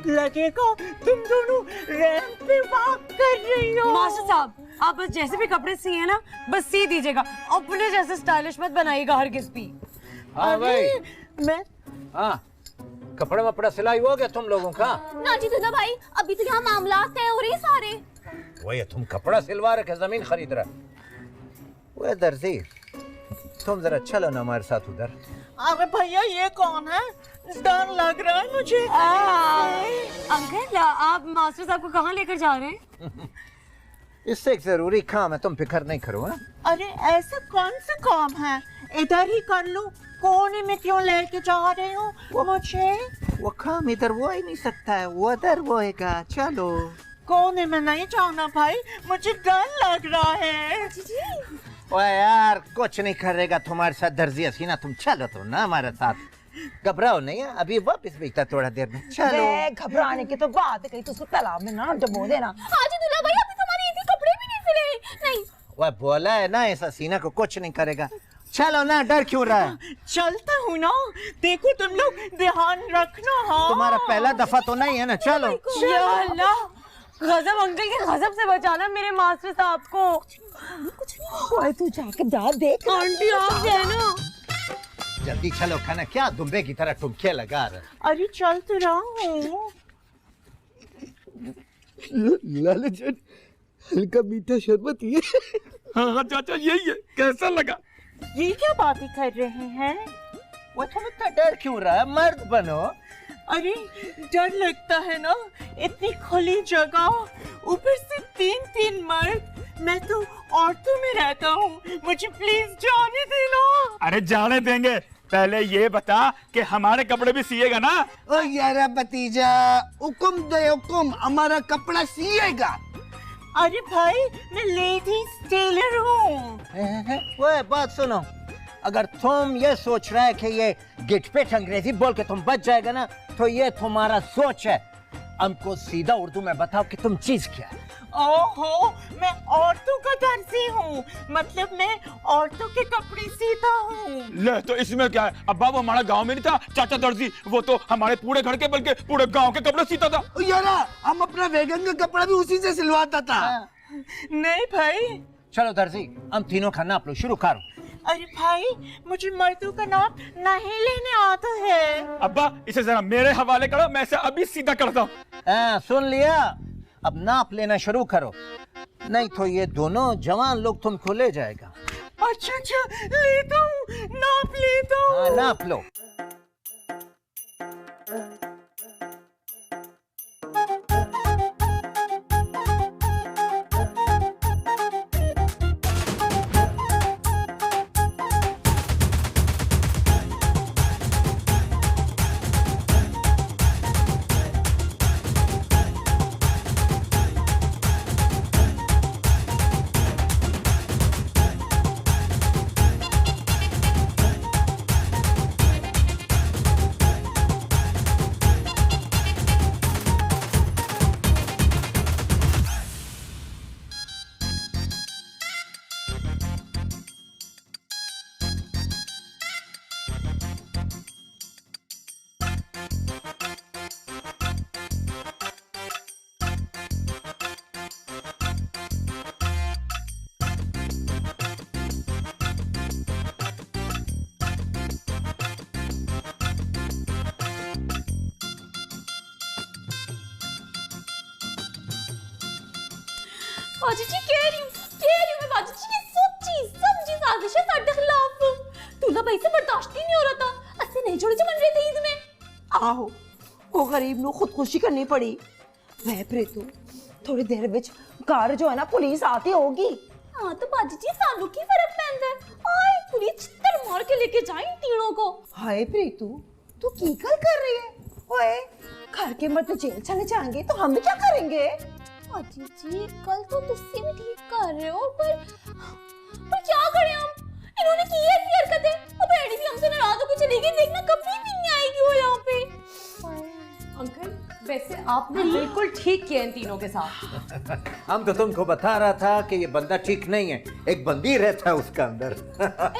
S8: लगेगा तुम दोनों रैंप पे वॉक कर रही हो।
S7: मास्टर साहब आप बस जैसे भी कपड़े सिए ना बस सी दीजिएगा, अपने जैसे स्टाइलिश मत बनाइएगा हरगिज़ भी।
S4: हाँ भाई।
S8: मैं
S4: हाँ कपड़ा वपड़ा सिलाई हो गया तुम लोगों का?
S5: ना जी दुल्ला भाई अभी तो यहाँ मामला तय हो रही सारे।
S4: वही तुम कपड़ा सिलवा रखे, जमीन खरीद रहा। वो दर्जी तुम जरा चलो ना हमारे साथ उधर।
S8: अरे भैया ये कौन है? डर लग रहा है मुझे।
S7: अंकल आप मास्टर साहब को कहाँ लेकर जा रहे हैं?
S4: इससे एक जरूरी काम है, तुम फिक्र नहीं करो। हाँ
S8: अरे ऐसा कौन सा काम है, इधर ही कर लो, कोने में क्यों लेके जा रहे हो मुझे?
S4: वो काम इधर वो ही नहीं सकता है, वो उधर वो होएगा। चलो।
S8: कोने में नहीं जाना भाई, मुझे डर लग रहा है।
S4: ओ यार कुछ नहीं करेगा तुम्हारे साथ दर्जी हसीना, तुम चलो तो ना हमारे साथ। घबराओ नहीं है, अभी वापस भेजता थोड़ा देर में। चलो।
S6: घबराने की तो बात है, कहीं तो उसको तालाब में ना डुबो देना।
S5: हाँ जी दुल्ला भाई अभी तुम्हारे इतने कपड़े भी नहीं सिले। नहीं
S4: वह बोला है ना ऐसा सीना को कुछ नहीं करेगा। चलो ना, डर क्यों रहा है?
S8: चलता हूँ ना, देखो तुम लोग ध्यान रखना। हाँ
S4: तुम्हारा पहला दफा तो नहीं है ना। चलो।
S7: या अल्लाह, गजब अंकल के गजब से बचाना मेरे मास्टर साहब को।
S6: कुछ नहीं। तू जाके जा देख।
S7: आंटी आप है ना।
S4: जल्दी चलो खाना, क्या दुम्बे की तरह टुमके लगा रहे।
S8: अरे चल तो रहा हूँ।
S4: लाला जान, हल्का मीठा शरबत ये।
S3: हाँ चाचा यही है, कैसा लगा?
S8: ये क्या बातें कर रहे हैं?
S4: वो तुम इतना डर क्यों रहा है? मर्द बनो।
S8: अरे डर लगता है ना, इतनी खुली जगह, ऊपर से 3-3 मर्द। मैं तो औरतों में रहता हूँ, मुझे प्लीज जाने देना।
S3: अरे जाने देंगे, पहले ये बता कि हमारे कपड़े भी सिएगा ना?
S9: ओ यारा भतीजा, हुक्म दे हुक्म, हमारा कपड़ा सिएगा।
S8: अरे भाई, मैं लेडीज टेलर हूँ।
S4: वो बात सुनो, अगर तुम ये सोच रहे हैं कि ये गिटपिट अंग्रेजी बोल के तुम बच जाएगा ना, तो ये तुम्हारा सोच है। हमको सीधा उर्दू में बताओ कि तुम चीज क्या है।
S8: ओहो, मैं औरतों का दर्जी हूँ, मतलब मैं औरतों के कपड़े सीता हूँ।
S3: ले तो इसमें क्या है? अब्बा वो हमारा गांव में नहीं था चाचा दर्जी, वो तो हमारे पूरे घर के बल्कि पूरे गांव के कपड़े सीता था।
S9: ओ यारा, हम अपना वेगन का कपड़ा भी उसी से सिलवाता था।
S8: नहीं भाई।
S4: चलो दर्जी, हम तीनों का नाप लो, शुरू करो।
S8: अरे भाई, मुझे मर्दों का नाप नहीं लेने आता है।
S3: अब्बा इसे जरा मेरे हवाले करो, मैं इसे अभी सीधा करता हूँ।
S4: सुन लिया, अब नाप लेना शुरू करो, नहीं तो ये दोनों जवान लोग तुमको ले जाएगा।
S8: अच्छा, लेता हूँ, नाप लेता हूँ।
S4: नाप लो।
S5: बाजी जी कह रही हूँ मैं बाजी जी, ये समझी साजिश है साडे खिलाफ। दूल्हा भाई से बर्दाश्त ही नहीं हो रहा था, ऐसे नहीं जोड़े बन रहे थे ईद में।
S6: आहो, वो गरीब नु खुदकुशी करनी पड़ी। वह प्रीतू, थोड़ी देर विच घर जो है ना पुलिस आती होगी।
S5: हाँ तो बाजी जी, सानू की फर्क पैंदा है? आए पुलिस चित्तर मार के लेके जाए तीनों को।
S6: हाय प्रीतू, तू की कर रही है? ओए, घर के मर्द जेल चले जाएंगे तो हम क्या करेंगे?
S5: बाजी जी, कल तो तुस्से भी ठीक कर रहे हो, पर क्या करें हम? इन्होंने की ऐसी हरकतें, अब एडी भी हमसे नाराज होकर चली गई। देखना कभी भी नहीं आएगी वो यहाँ पे।
S7: अंकल, वैसे आपने बिल्कुल ठीक किया इन तीनों के साथ।
S4: हम तो तुमको बता रहा था कि ये बंदा ठीक नहीं है, एक बंदी रहता है उसका अंदर।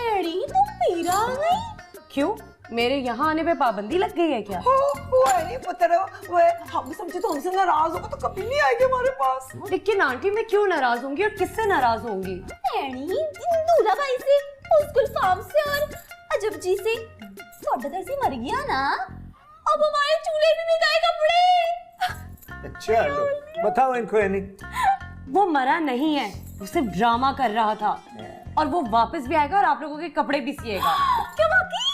S5: एडी तुम मेरा आ गई?
S7: क्यों, मेरे यहाँ आने पे पाबंदी लग गई है क्या?
S6: वो है नहीं पुत्र, वो हम समझे तो हमसे नाराज होगा तो कभी नहीं आएंगे हमारे पास।
S7: लेकिन आंटी मैं क्यों नाराज होंगी और किससे नाराज होंगी?
S5: एडी, दूल्हा भाई से, उस गुलफाम से और अजब जी से। छोटा दर्जी मर गया ना, अब हमारे चूल्हे भी गए कपड़े।
S4: चलो बताओ इनको। यानी
S7: वो मरा नहीं है, वो सिर्फ ड्रामा कर रहा था, और वो वापस भी आएगा और आप लोगों के कपड़े भी सिएगा।
S5: क्या वाकई?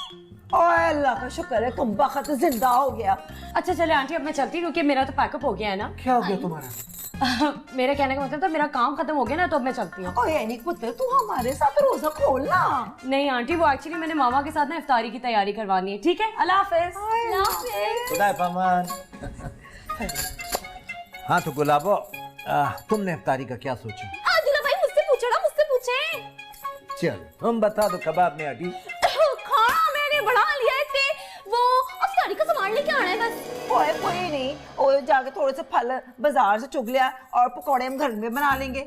S6: ओए अल्लाह का शुक्र है तुम बखत जिंदा हो गया।
S7: अच्छा चले आंटी, अब मैं चलती हूँ क्योंकि मेरा तो पैकअप हो गया है ना।
S4: क्या हो गया तुम्हारा?
S7: मेरे कहने का मतलब था मेरा काम खत्म हो गया ना, तो अब मैं चलती हूँ।
S6: ओए नहीं पुत्र, तू हमारे साथ रोजा खोलना।
S7: नहीं आंटी, वो एक्चुअली मैंने मामा के साथ ना इफ्तारी की तैयारी करवानी है। ठीक है, अल्लाह हाफिज।
S5: अल्लाह हाफिज।
S4: खुदा पमान। हाँ तो गुलाबो, तुमने इफ्तारी का क्या सोचा?
S5: दूल्हा भाई मुझसे पूछो ना, मुझसे पूछे।
S4: चलो तुम बता दो, कबाब में अभी
S5: खाना मैंने बढ़ा लिया है, वो अफ्तारी का सामान लेके आना है बस।
S6: ओए कोई नहीं, ओए जाके थोड़े से फल बाजार से चुग लिया और पकौड़े हम घर में बना लेंगे।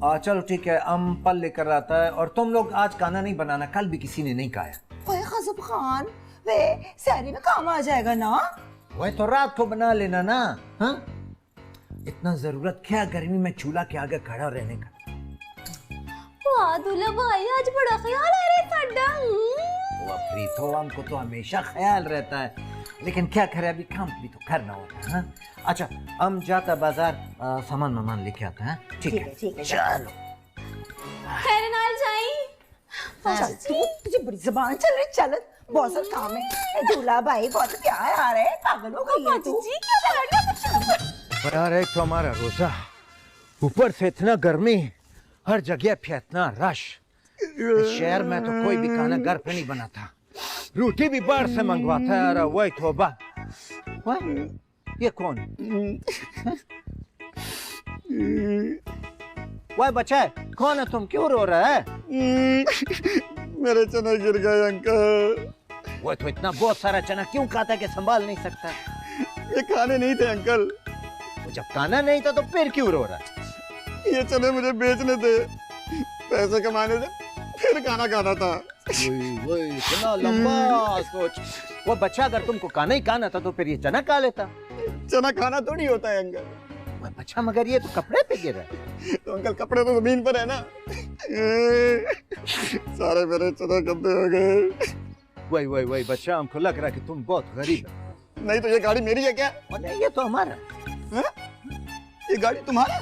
S4: चलो ठीक है, हम फल लेकर आता है। और तुम लोग आज खाना नहीं बनाना, कल भी किसी ने नहीं खाया।
S6: ओए खजब खान, वे सहरी में काम आ जाएगा ना?
S4: वही तो रात को बना लेना ना। हाँ, इतना जरूरत क्या गर्मी में चूल्हा के आगे खड़ा रहने का?
S5: वाह दूल्हा भाई, आज बड़ा ख्याल आ रहा है साडा।
S4: वो अब प्रीतो, हमको तो हमेशा ख्याल रहता है, लेकिन क्या करे, अभी काम भी तो करना होता है। हाँ? अच्छा, हम जाता बाजार सामान वामान लेके आते हैं। ठीक है, चलो।
S5: खैर नाल जाई।
S6: चल तू, तुझे बड़ी जुबान चल रही, चल बहुत सारा काम है। ए दूल्हा भाई बहुत प्यार आ रहा है, पागल हो गई है तू।
S5: जी क्या कर रही हो?
S4: पर यार, एक तो हमारा रोजा, ऊपर से इतना गर्मी, हर जगह पे इतना रश। इस शहर में तो कोई भी खाना घर पे नहीं बनाता, रोटी भी बाहर से मंगवाता है। अरे वही तौबा। ये कौन? वह बच्चा है, कौन है तुम, क्यों रो रहा है?
S3: मेरे चने गिर गए अंकल।
S4: वो तो इतना बहुत सारा चना क्यों खाता है कि संभाल नहीं सकता?
S3: ये खाने नहीं थे अंकल।
S4: वो जब खाना नहीं था तो फिर क्यों रो रहा है?
S3: ये चने मुझे बेचने थे, पैसे कमाने थे, फिर खाना खाना था।
S4: वही इतना लंबा सोच। वो बच्चा, अगर तुमको खाना ही खाना था तो फिर ये चना खा लेता।
S3: चना खाना थोड़ी होता है अंकल।
S4: वो बच्चा, मगर ये तो कपड़े पे गिरा है।
S3: तो अंकल कपड़े तो जमीन पर है ना। सारे मेरे चने गंदे हो गए।
S4: वही बच्चा, हमको लग रहा है कि तुम बहुत गरीब है।
S3: नहीं तो ये गाड़ी मेरी है क्या?
S4: और नहीं, ये तो हमारा
S3: है? ये गाड़ी तुम्हारा?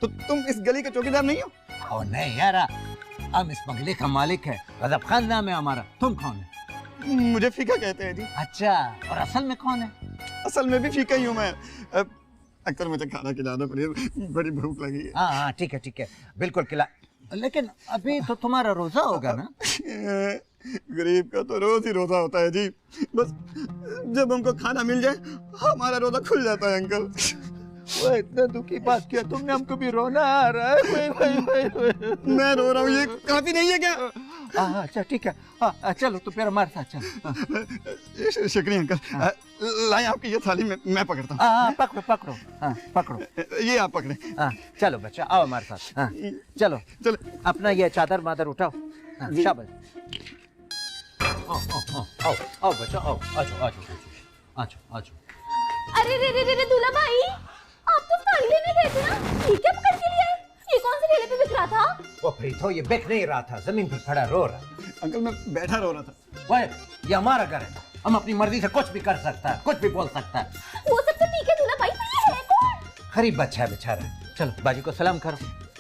S3: तो तुम इस गली के चौकीदार नहीं हो?
S4: और नहीं यार, हम इस बंगले का मालिक है, रजब खान नाम है हमारा। तुम कौन है?
S3: मुझे फीका कहते हैं जी।
S4: अच्छा, और असल में कौन है?
S3: असल में भी फीका ही हूँ मैं। अंकल मुझे खाना खिलाना पड़ेगा, बड़ी भूख लगी है।
S4: हाँ, ठीक है, बिल्कुल खिला। लेकिन अभी तो तुम्हारा रोजा होगा ना?
S3: गरीब का तो रोज ही रोजा होता है जी। बस जब हमको खाना मिल जाए हमारा रोजा खुल जाता है अंकल।
S4: वो इतना दुखी बात किया तुमने, हमको भी रोना आ रहा है। वही।
S3: मैं रो रहा हूँ, ये काफी नहीं है क्या?
S4: अच्छा ठीक है, चलो तो फिर हमारे साथ चलो।
S3: शुक्रिया अंकल। लाएं आपकी ये थाली मैं पकड़ता हूँ।
S4: पकड़ो।
S3: ये आप पकड़े।
S4: चलो बच्चा, आओ हमारे साथ। चलो, अपना ये चादर मादर उठाओ। शाबाश। आओ बच्चा, आओ, आजो।
S5: अरे रे दूल्हा भाई, आप तो थाली लेने गए थे ना, ये क्या पकड़ के लिए? ये कौन से ठेले पे बिक रहा था?
S4: वो प्रीतो, ये बिक नहीं रहा था, जमीन पर खड़ा रो रहा।
S3: अंकल मैं बैठा रो रहा था।
S4: वह ये हमारा घर है, हम अपनी मर्जी से कुछ भी कर सकता है, कुछ भी बोल सकता है।
S5: वो सब तो ठीक है दूल्हा भाई, पर ये है कौन?
S4: गरीब बच्चा है बेचारा। चलो बाजी को सलाम करो।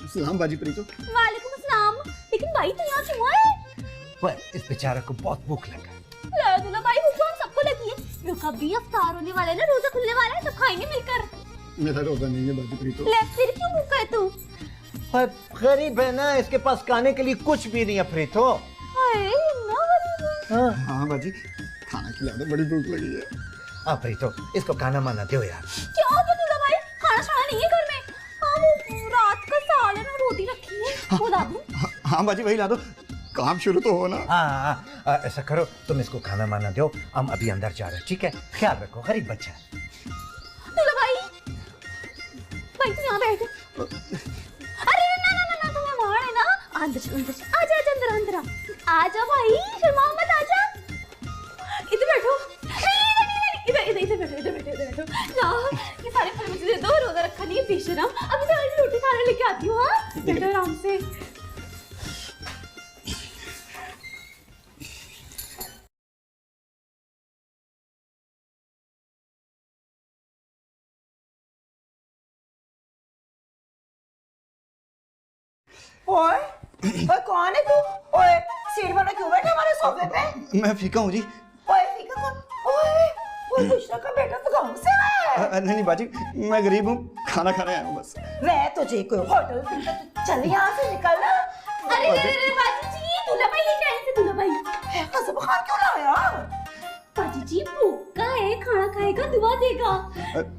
S3: सलाम बाजी प्रीतो।
S5: वालेकुम अस्सलाम। लेकिन भाई तो यहाँ क्यों आए?
S4: वह इस बेचारे को बहुत भूख लगा।
S5: दूल्हा भाई, भूख तो हम सबको लगी है। रुक, अभी अफ्तार होने वाला है ना, रोजा खुलने वाला है, सब खाएंगे मिलकर।
S3: मेरा रोजा नहीं है बाजी प्रीतो।
S5: ले, फिर क्यों भूखा है तू?
S4: गरीब है ना, इसके पास खाने के लिए कुछ भी नहीं है प्रीतो।
S5: हाय, ना गरीब है।
S3: हाँ बाजी, खाना खिला दो, बड़ी भूख लगी है।
S4: हाँ प्रीतो, इसको खाना माना दो यार।
S5: क्या हो गया दूल्हा भाई? खाना शाना नहीं है घर में? हाँ, वो रात का सालन और रोटी रखी है, वो ला दूं?
S3: हाँ बाजी, वही ला दो, काम शुरू तो हो ना।
S4: हाँ, ऐसा करो, तुम इसको खाना माना दो, हम अभी अंदर जा रहे हैं, ठीक है? ख्याल रखो, गरीब बच्चा है।
S5: दूल्हा भाई तो यहाँ बैठे। अरे ना, तुम वहाँ है ना, अंदर आजा अंदर आजा भाई, शर्मा मत, आजा। इधर बैठो। इधर बैठो ना, ये सारे फल मुझे दे दो, रोजा रखा नहीं है बेशरम। अभी तो रोटी खाने लेके आती हूँ। हाँ, बैठो आराम से।
S6: ओए कौन है तू? ओए सीट पर क्यों बैठा हमारे सोफे पे?
S3: मैं फीका हूँ जी।
S6: ओए फीका कौन? ओए बुशरा का बेटा तो गाँव से आया है।
S3: नहीं बाजी, मैं गरीब हूँ, खाना खाने आया हूँ बस।
S6: मैं तुझे कोई होटल चल यहाँ से निकल ना।
S5: अरे बाजी जी, दूल्हा भाई लेके आए थे। दूल्हा भाई
S6: कसम खान क्यों लाया?
S5: बाजी जी भूखा है, खाना खाएगा, दुआ देगा।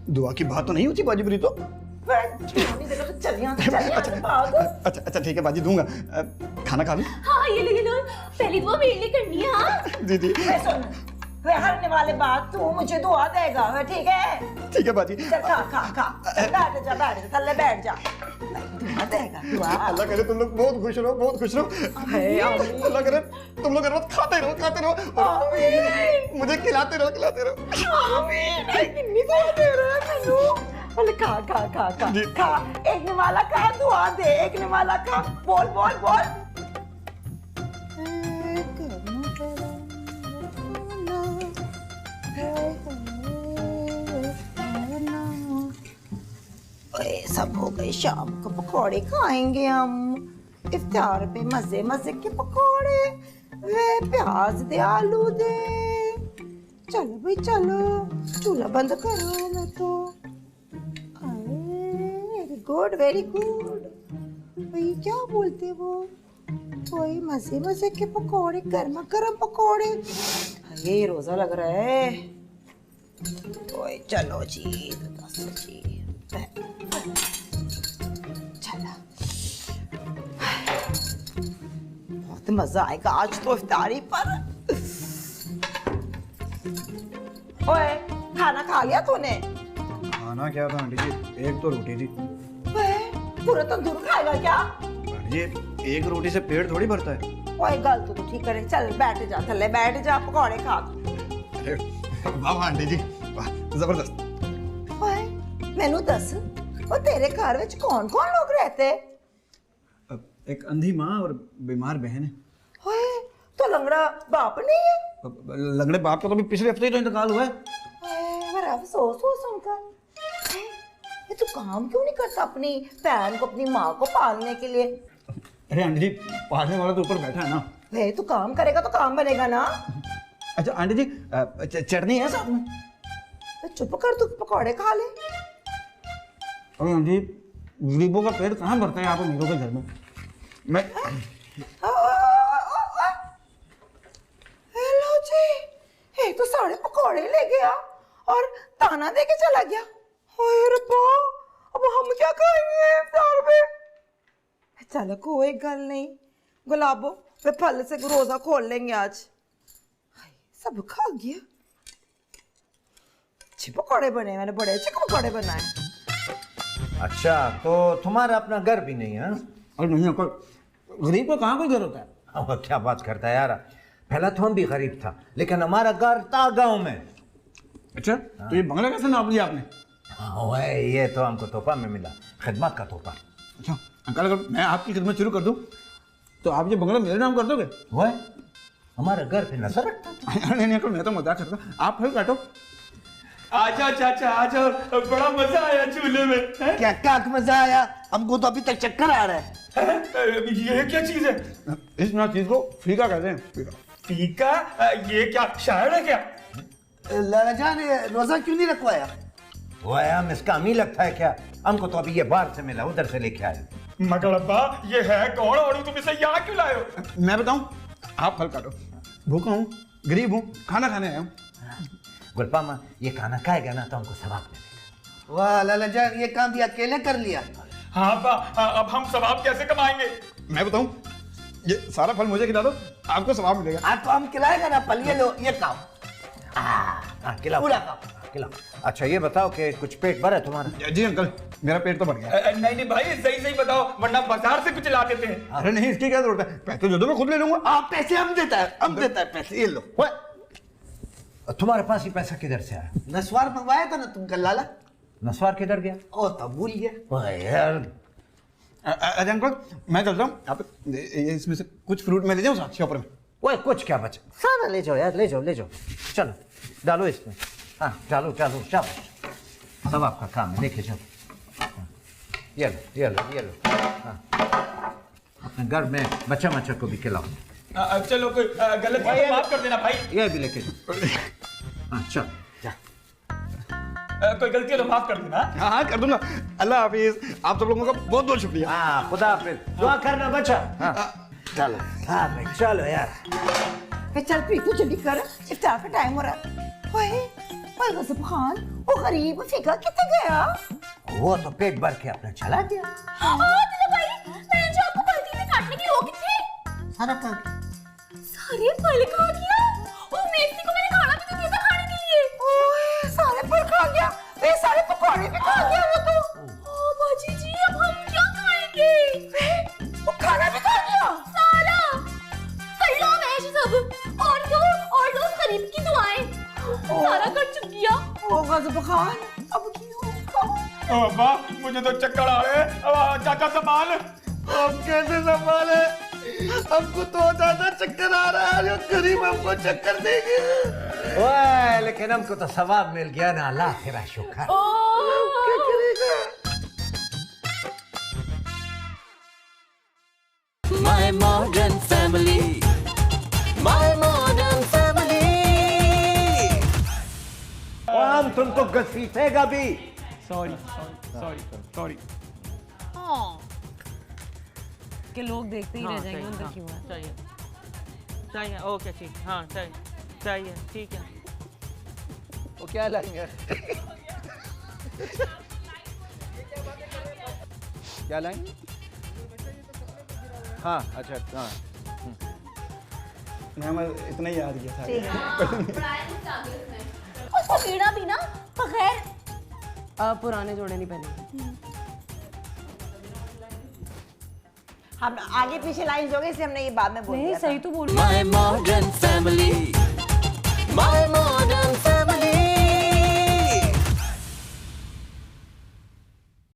S3: दुआ की बात तो नहीं होती बाजी प्रीतो।
S6: चल यहाँ से भाग।
S3: अच्छा ठीक है बाजी, दूंगा। खाना खा लूं?
S5: हाँ ये लो, पहली दुआ मेरे लिए करनी है। हाँ
S3: जी
S6: वे सुन, वे हरने वाले बात तू मुझे दुआ देगा, वे ठीक है?
S3: ठीक है बाजी।
S6: चल खा बैठ जा, थल्ले बैठ जा। दुआ देगा, दुआ।
S3: अल्लाह करे तुम लोग बहुत खुश रहो। अल्लाह करे तुम लोग रोज खाते रहो। मुझे खिलाते रहो।
S6: आमीन। कितनी दुआ दे रहा है मैनू। खा। एक निवाला खा, दुआ दे। एक निवाला खा, बोल। सब हो गई, शाम को पकौड़े खाएंगे हम। इफ्तार पे मजे मजे के पकौड़े, वे प्याज दे आलू दे। चलो भाई चलो, चूल्हा बंद करो। मैं तो वेरी गुड वेरी गुड। भाई क्या बोलते वो, वही मजे मजे के पकौड़े, गर्मा गर्म पकौड़े। ये रोजा लग रहा है। ओए चलो जी, जी चलो, बहुत मजा आएगा आज तो इफ्तारी पर। ओए खाना खा लिया तूने?
S10: खाना क्या था आंटी जी, एक तो रोटी थी।
S6: पूरा तंदूर खाएगा क्या?
S10: आंटी जी एक रोटी से पेट थोड़ी भरता है।
S6: ओए गल तो ठीक करे, चल बैठ जा थल्ले, बैठ जा, पकौड़े खा।
S10: अरे वाह आंटी जी, वाह जबरदस्त।
S6: ओए मैनू दस, और तेरे घर विच कौन कौन लोग रहते?
S10: एक अंधी माँ और बीमार बहन है।
S6: ओए तो लंगड़ा बाप नहीं है?
S10: लंगड़े बाप का तो अभी पिछले हफ्ते ही तो इंतकाल हुआ है।
S6: ओए मेरा अफसोस हो सुनकर। ये तू काम क्यों नहीं करता अपनी बहन को, अपनी माँ को पालने के लिए?
S10: अरे आंटी जी पालने वाला तो ऊपर बैठा है ना।
S6: वे तू काम करेगा तो काम बनेगा ना।
S10: अच्छा आंटी जी चटनी है साथ में?
S6: तो चुप कर, तू पकौड़े खा ले।
S10: अरे आंटी गरीबों का पेट कहाँ भरता है यहाँ पर मीरों के घर में। मैं
S6: हेलो जी, ये तो सारे पकौड़े ले गया और ताना दे के चला गया। ओए रब्बा, अब हम क्या खाएंगे इफ्तार में? चलो कोई गल नहीं गुलाबो, वे फल से रोजा खोल लेंगे आज। सब खा गया। अच्छे पकौड़े बने, मैंने बड़े अच्छे पकौड़े बनाए।
S4: अच्छा तो तुम्हारा अपना घर भी नहीं है?
S10: और नहीं कोई गरीब को कहाँ कोई घर होता है?
S4: अब क्या बात करता है यार, पहला तो हम भी गरीब था, लेकिन हमारा घर था गांव में।
S10: अच्छा तो ये बंगला कैसे नाप लिया आपने?
S4: ओए ये तो हमको तोहफा में मिला, खिदमत का तोहफा।
S10: अच्छा अंकल अगर मैं आपकी खिदमत शुरू कर दूं तो आप ये बंगला मेरे नाम कर दोगे?
S4: ओए हमारा घर पे नजर रखता था।
S10: नहीं अंकल मैं तो मजाक करता, आप फिर काटो।
S3: आजा चाचा आजा, बड़ा मजा आया झूले में। हैं?
S9: क्या क्या मजा आया? हमको तो अभी तक चक्कर आ रहा है।
S3: ये क्या चीज है?
S10: इस ना चीज को फीका कहते हैं। फीका
S3: फीका? ये क्या शायर है क्या?
S9: लाला जान ये रोजा क्यों नहीं रखवाया?
S4: ओए हम इसका अमी लगता है क्या? हमको तो अभी ये बाहर से मिला, उधर से लेके आए।
S3: मगर अब्बा ये है कौन और तुम इसे यहाँ क्यों लाए हो?
S10: मैं बताऊं, आप फल काटो। भूखा हूँ, गरीब हूँ, खाना खाने आया हूँ।
S4: गुलपामा ये खाना खाएगा ना तो हमको सवाब मिलेगा।
S9: वाह लाला जान, ये काम भी अकेले कर लिया।
S3: हाँ अब्बा, अब हम सवाब कैसे कमाएंगे?
S10: मैं बताऊं, ये सारा फल मुझे खिला दो, आपको सवाब मिलेगा।
S9: आपको हम खिलाएगा ना फल, ये लो ये खाओ।
S4: खिलाओ
S9: पूरा खाओ।
S4: खिलाओ। अच्छा ये बताओ कि कुछ पेट भरा है तुम्हारा?
S10: जी अंकल मेरा पेट तो भर गया।
S3: नहीं नहीं भाई सही सही बताओ, वरना बाजार से कुछ ला देते हैं।
S10: अरे नहीं इसकी क्या जरूरत है, पैसे दे दो मैं खुद ले लूंगा।
S9: आप पैसे हम देता है, हम देता है पैसे, ये लो।
S4: तुम्हारे पास ही पैसा किधर से आया?
S9: नसवार मंगवाया था ना तुम कल लाला।
S4: नसवार किधर गया?
S9: ओ तब भूल गया।
S4: ओए यार
S10: अरे अंकल मैं चलता हूँ, आप इसमें से कुछ फ्रूट में ले जाऊँ साथ शॉपर में।
S4: ओए कुछ क्या बचा, सारा ले जाओ यार, ले जाओ ले जाओ। चलो डालो इसमें। हाँ डालो डालो, शाबाश, सब आपका काम है, लेके जाओ। ये लो ये लो ये लो। हाँ अपने घर में बच्चा मच्चा को भी खिलाओ।
S3: चलो कोई गलती है तो माफ कर देना भाई।
S4: ये भी लेके जाओ। हाँ चल जा।
S3: कोई गलती है तो माफ कर देना।
S10: हाँ हाँ कर दूंगा। अल्लाह हाफिज, आप सब लोगों का बहुत बहुत शुक्रिया।
S4: हाँ खुदा हाफिज, दुआ करना बच्चा। हाँ चलो हाँ भाई चलो यार।
S6: चल प्रीतू जल्दी कर, इफ्तार का टाइम हो रहा है। ओए ओए गजब खान, वो गरीब फीका कितने गया?
S4: वो तो पेट भर के अपना चला गया।
S5: दिलो भाई, मैं जो आपको बाल्टी में काटने के लिए वो कितने
S9: सारा खा
S5: सारे फल खा गया। ओ मेथी को मैंने खाना भी तो दिया था खाने के लिए।
S6: ओए सारे फल खा गया, ये सारे पकौड़े भी खा गया वो तो।
S5: ओ बाजी जी अब हम क्या खाएंगे?
S6: वो खाना भी खा गया
S5: सारा कर लो मैश सब, और दो गरीब की दुआएं सारा कर चुकिया।
S6: ओ गजब खान, अब क्यों खाओ?
S3: अब्बा मुझे तो चक्कर आ रहे हैं। चाचा संभाल।
S9: अब कैसे संभाले? हमको तो ज्यादा चक्कर आ रहा है, जो गरीब हमको चक्कर देंगे।
S4: ओए लेकिन हमको तो सवाब मिल गया ना, अल्लाह तेरा शुक्र।
S9: क्या करेगा?
S1: My modern family. My modern family.
S2: और हम तुमको घसीटेगा भी।
S3: सॉरी सॉरी
S7: कि लोग देखते ही रह जाएंगे अंदर क्यों है।
S8: चाहिए ओके ठीक हाँ चाहिए ठीक है।
S4: वो क्या लाएंगे? क्या लाएंगे? हाँ अच्छा हाँ।
S10: मैम इतना ही याद किया था।
S5: उसको वीणा भी ना बगैर
S7: पुराने जोड़े नहीं पहने।
S6: हम आगे पीछे लाइन जोगे इसलिए हमने ये बाद में बोल
S7: नहीं
S6: दिया था।
S7: सही तो बोल
S1: My modern